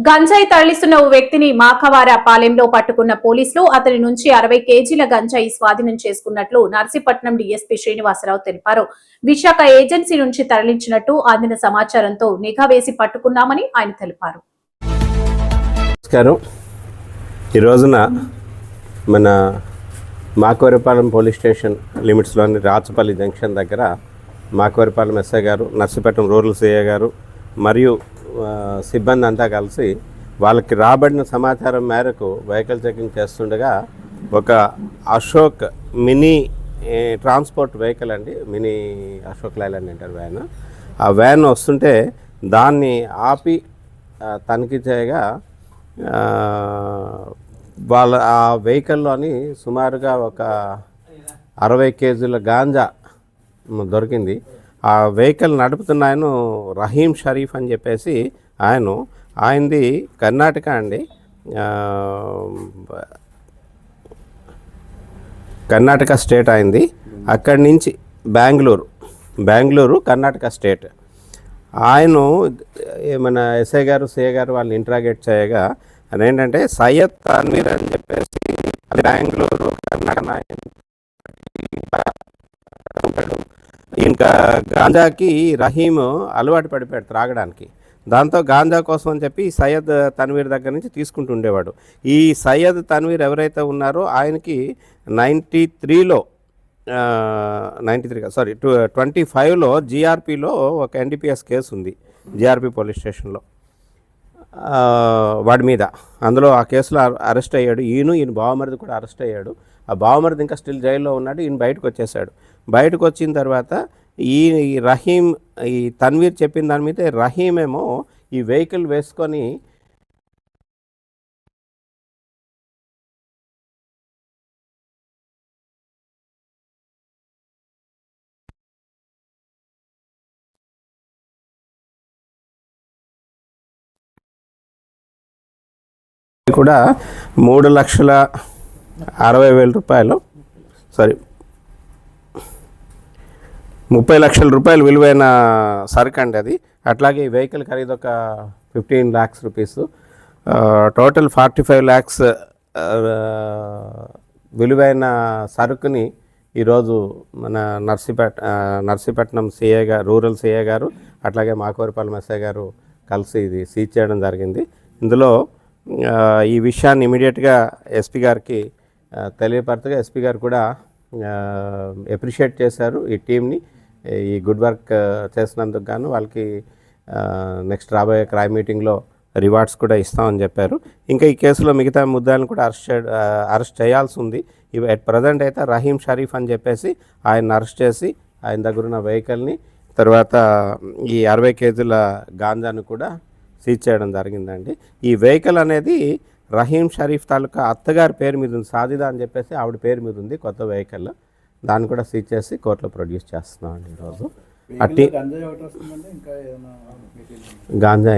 గంజాయి తరలిస్తున్న ఓ వ్యక్తిని మాఖవార పాలెంలో పట్టుకున్న పోలీసులు అతని నుంచి 60 కేజీల గంజాయి స్వాధీనం చేసుకున్నట్లు నర్సీపట్నం డీఎస్పీ శ్రీనివాసరావు తెలిపారు. విశాఖ ఏజెన్సీ నుంచి తరలించినట్టు అందిన సమాచారంతో నిఘా వేసి పట్టుకున్నామని ఆయన తెలిపారు. ఈ రోజున మన మాకవరపాలెం పోలీస్ స్టేషన్ లిమిట్స్లోని రాచపల్లి జంక్షన్ దగ్గర మాకవరపాలెం ఎస్ఐ గారు, నర్సీపట్నం రూరల్ సిఐ గారు మరియు సిబ్బంది అంతా కలిసి వాళ్ళకి రాబడిన సమాచారం మేరకు వెహికల్ చెకింగ్ చేస్తుండగా ఒక అశోక్ మినీ ట్రాన్స్పోర్ట్ వెహికల్ అండి, మినీ అశోక్ లైలాండ్ అంటారు వ్యాన్. ఆ వ్యాన్ వస్తుంటే దాన్ని ఆపి తనిఖీ చేయగా వాళ్ళ ఆ వెహికల్లోని సుమారుగా ఒక 60 కేజీల గాంజా దొరికింది. ఆ వెహికల్ నడుపుతున్న ఆయన రహీం షరీఫ్ అని చెప్పేసి ఆయనది కర్ణాటక అండి, కర్ణాటక స్టేట్ అయింది. అక్కడి నుంచి బెంగళూరు కర్ణాటక స్టేట్. ఆయన మన ఎస్ఐ గారు సిఐ గారు వాళ్ళని ఇంట్రాగేట్ చేయగా అదేంటంటే సయ్యద్ తన్వీర్ అని చెప్పేసి అది బెంగళూరు కర్ణాటక ఉంటాడు. ఇంకా గాంజాకి రహీం అలవాటు పడిపోయాడు త్రాగడానికి. దాంతో గాంజా కోసం అని చెప్పి సయ్యద్ తన్వీర్ దగ్గర నుంచి తీసుకుంటూ ఉండేవాడు. ఈ సయ్యద్ తన్వీర్ ఎవరైతే ఉన్నారో ఆయనకి 25లో జీఆర్పీలో ఒక ఎన్డీపీఎస్ కేసు ఉంది, జీఆర్పీ పోలీస్ స్టేషన్లో వాడి మీద. అందులో ఆ కేసులో అరెస్ట్ అయ్యాడు. ఈయన బావమరిది కూడా అరెస్ట్ అయ్యాడు. ఆ బావమరిది ఇంకా స్టిల్ జైల్లో ఉన్నాడు. ఈయన బయటకు వచ్చేసాడు. బయటకు వచ్చిన తర్వాత ఈ రహీం, ఈ తన్వీర్ చెప్పిన దాని మీద రహీం ఏమో ఈ వెహికల్ వేసుకొని కూడా 3,60,000 రూపాయలు, 30 లక్షల రూపాయలు విలువైన సరుకు అండి అది. అట్లాగే ఈ వెహికల్ ఖరీదు ఒక 15 lakhs రూపీస్. టోటల్ 45 lakhs విలువైన సరుకుని ఈరోజు మన నర్సీపట్నం సిఐ గారు, రూరల్ సిఐ గారు, అట్లాగే మాకవరపాలెం ఎస్ఐ గారు కలిసి ఇది సీజ్ చేయడం జరిగింది. ఇందులో ఈ విషయాన్ని ఇమీడియట్గా ఎస్పీ గారికి తెలియపరచగా ఎస్పీ గారు కూడా అప్రిషియేట్ చేశారు ఈ టీంని. ఈ గుడ్ వర్క్ చేసినందుకు గాను వాళ్ళకి నెక్స్ట్ రాబోయే క్రైమ్ మీటింగ్లో రివార్డ్స్ కూడా ఇస్తామని చెప్పారు. ఇంకా ఈ కేసులో మిగతా ముద్దాలను కూడా అరెస్ట్ చేయాల్సి ఉంది. ఇవి అట్ ప్రజెంట్ అయితే రహీం షరీఫ్ అని చెప్పేసి ఆయన అరెస్ట్ చేసి ఆయన దగ్గర ఉన్న వెహికల్ని, తర్వాత ఈ 60 కేజీల గాంజాను కూడా సీజ్ చేయడం జరిగిందండి. ఈ వెహికల్ అనేది రహీం షరీఫ్ తాలూకా అత్తగారి పేరు మీద ఉంది, సాజిదా అని చెప్పేసి ఆవిడ పేరు మీద ఉంది కొత్త వెహికల్. దాన్ని కూడా సీజ్ చేసి కోర్టులో ప్రొడ్యూస్ చేస్తున్నాం అండి ఈరోజు. గాంజా